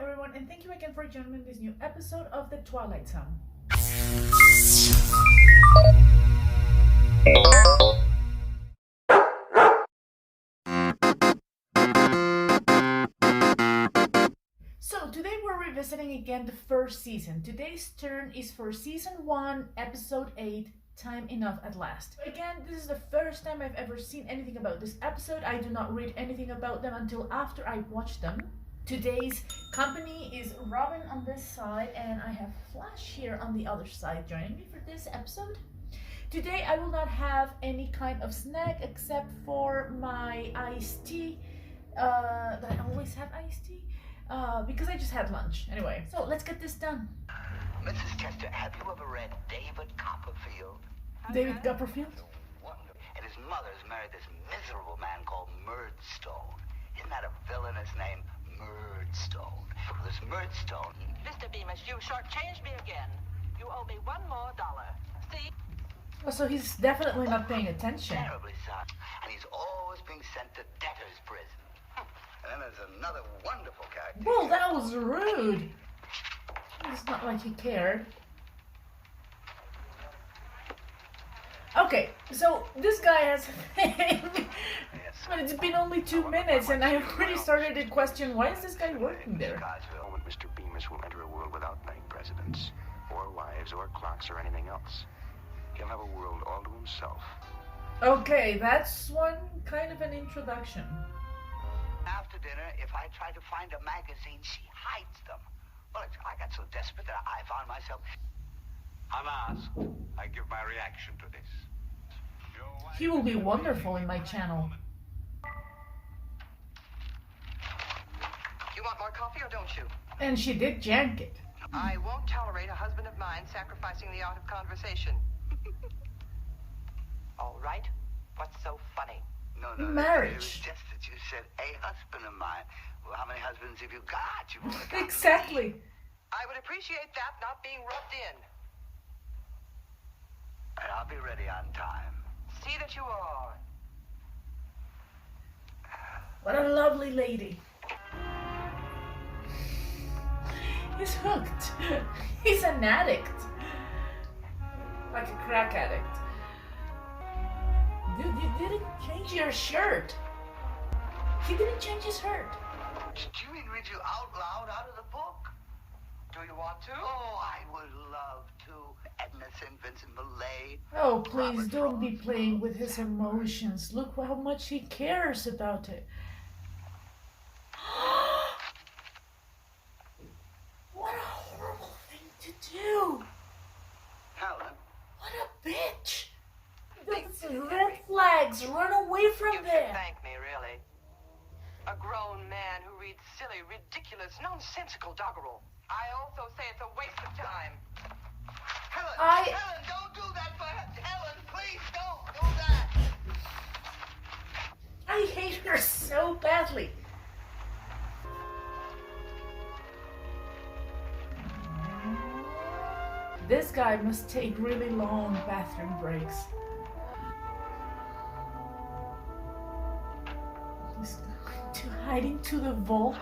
everyone, and thank you again for joining me in this new episode of the Twilight Zone. So today we're revisiting again the first season. Today's turn is for season 1, episode 8, Time Enough at Last. Again, this is the first time I've ever seen anything about this episode. I do not read anything about them until after I watch them. Today's company is Robin on this side, and I have Flash here on the other side joining me for this episode. Today I will not have any kind of snack except for my iced tea. That I always have iced tea because I just had lunch. Anyway, so let's get this done. Mrs. Chester, have you ever read David Copperfield? David Copperfield? Wonderful. And his mother's married this miserable man called Murdstone. Isn't that a villainous name? Murdstone. This Murdstone. Mr. Beamish, you shortchanged me again. You owe me $1 more. See? Oh, so he's definitely not paying attention. Terribly sorry. And he's always being sent to debtor's prison. And then there's another wonderful character. Whoa, that was rude. It's not like he cared. Okay, so this guy has but it's been only 2 minutes and I already started to question, why is this guy working there? The moment Mr. Beamish will enter a world without bank presidents, or wives, or clocks, or anything else. He'll have a world all to himself. Okay, that's one kind of an introduction. After dinner, if I try to find a magazine, she hides them. Well, I got so desperate that I found myself... Unasked, I give my reaction to this. He will be wonderful in my channel. You want more coffee or don't you? And she did jank it. I won't tolerate a husband of mine sacrificing the art of conversation. All right. What's so funny? No, Marriage. It was just that you said a husband of mine. Well, how many husbands have you got? You've only got Exactly. I would appreciate that not being rubbed in. And I'll be ready on time. See that you are. What a lovely lady. He's hooked. He's an addict. Like a crack addict. Dude, you didn't change your shirt. He didn't change his shirt. Do you mean read you out loud out of the book? Do you want to? Oh, I would love to. Edna St. Vincent Millay. Oh, please don't be playing with his emotions. Look how much he cares about it. What a horrible thing to do. Helen. What a bitch. That's red flags. Run away from You should there. thank me, really. A grown man who reads silly, ridiculous, nonsensical doggerel. I also say it's a waste of time. Helen, I- Helen, don't do that for Helen, please don't do that. I hate her so badly. This guy must take really long bathroom breaks. He's hiding to the vault.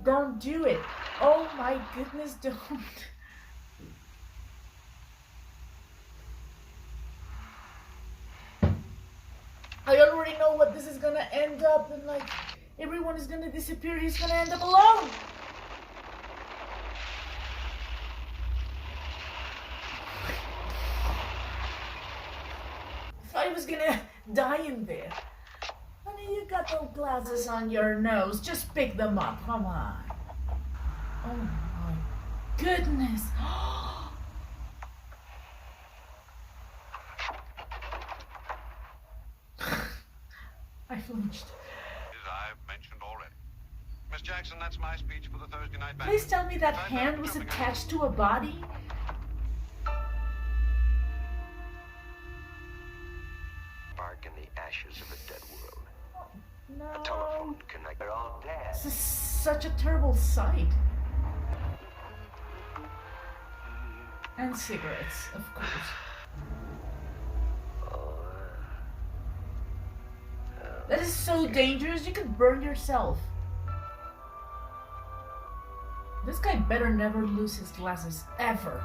Don't do it. Oh my goodness, don't. I already know what this is gonna end up, and like everyone is gonna disappear. He's gonna end up alone. If I was gonna die in there. Honey, you got those glasses on your nose. Just pick them up. Come on. Oh my goodness. I flinched. As I've mentioned already. Miss Jackson, that's my speech for the Thursday night banquet. Please tell me that hand was attached to a body. Bark in the ashes of a dead world. No. A telephone connect. They're all dead. This is such a terrible sight. And cigarettes, of course. That is so dangerous, you could burn yourself. This guy better never lose his glasses, ever.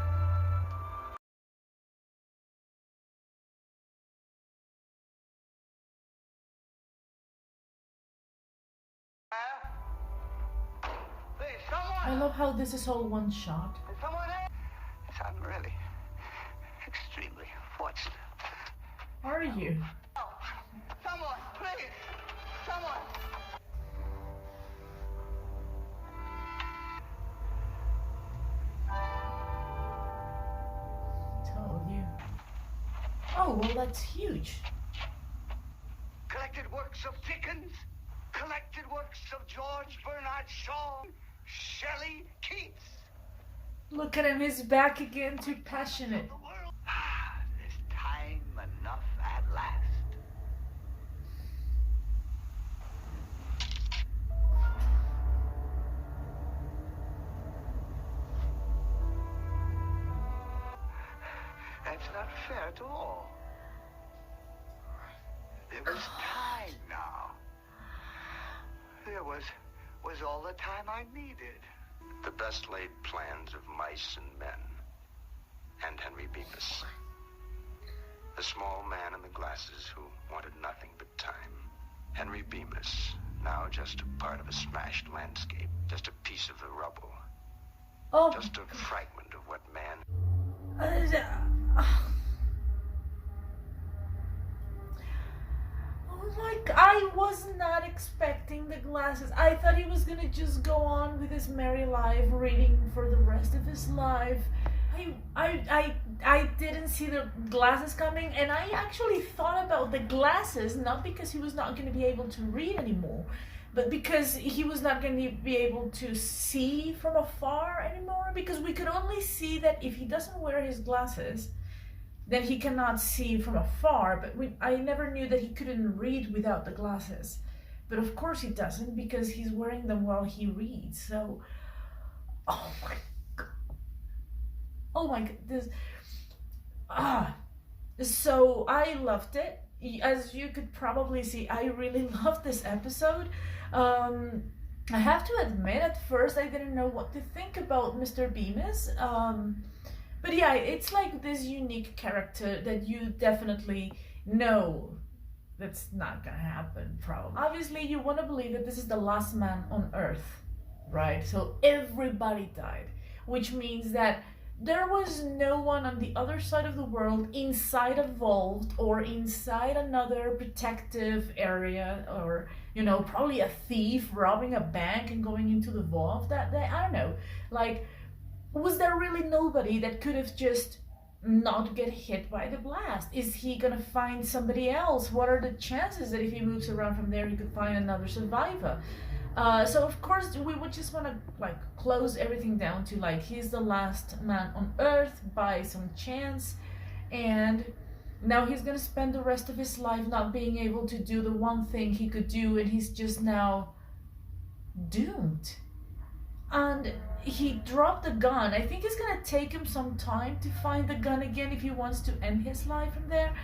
Please, someone! I love how this is all one shot. Is someone there? Yes, I'm really extremely fortunate. Are you? Someone, please! Someone! Told you. Oh, well, that's huge. Collected works of Dickens, collected works of George Bernard Shaw, Shelley, Keats. Look at him, he's back again, too passionate. The world. Ah, there's time enough at last. That's not fair at all. There was time now. There was all the time I needed. The best laid plans of mice and men. And Henry Bemis. The small man in the glasses who wanted nothing but time. Henry Bemis, now just a part of a smashed landscape. Just a piece of the rubble. Oh, Just a fragment of what man... Like, I was not expecting the glasses. I thought he was gonna just go on with his merry life, reading for the rest of his life. I didn't see the glasses coming, and I actually thought about the glasses, not because he was not going to be able to read anymore, but because he was not going to be able to see from afar anymore, because we could only see that if he doesn't wear his glasses, then he cannot see from afar, but I never knew that he couldn't read without the glasses. But of course he doesn't, because he's wearing them while he reads. So, oh my god. Oh my god, this, so I loved it. As you could probably see, I really loved this episode. I have to admit, at first I didn't know what to think about Mr. Bemis. But yeah, it's like this unique character that you definitely know that's not gonna happen, probably. Obviously, you want to believe that this is the last man on Earth, right? So everybody died, which means that there was no one on the other side of the world inside a vault or inside another protective area, or, you know, probably a thief robbing a bank and going into the vault that day. I don't know. Like, was there really nobody that could have just not get hit by the blast? Is he gonna find somebody else? What are the chances that if he moves around from there, he could find another survivor? So of course we would just want to like close everything down to like he's the last man on Earth by some chance, and now he's gonna spend the rest of his life not being able to do the one thing he could do, and he's just now doomed. And he dropped the gun. I think it's gonna take him some time to find the gun again if he wants to end his life from there.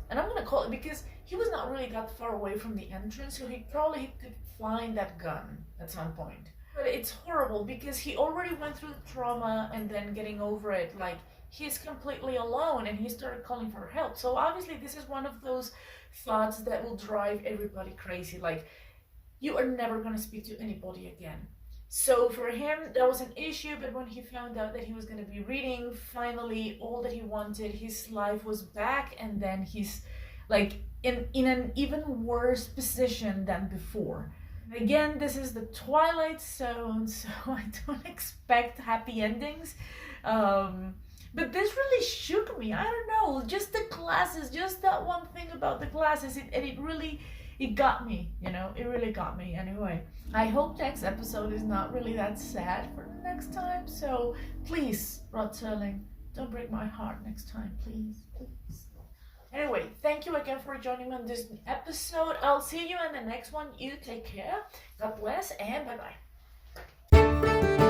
And I'm gonna call it because he was not really that far away from the entrance, so he probably could find that gun at some point. But it's horrible because he already went through the trauma and then getting over it. Like, he's completely alone and he started calling for help. So obviously this is one of those thoughts that will drive everybody crazy. Like, you are never gonna speak to anybody again. So for him, that was an issue, but when he found out that he was going to be reading, finally, all that he wanted, his life was back, and then he's like in an even worse position than before. Again, this is the Twilight Zone, so I don't expect happy endings. But this really shook me. I don't know, just the glasses, just that one thing about the glasses, it got me, you know, it really got me. Anyway, I hope next episode is not really that sad for the next time. So please, Rod Serling, don't break my heart next time, please, please. Anyway, thank you again for joining me on this episode. I'll see you in the next one. You take care. God bless and bye-bye.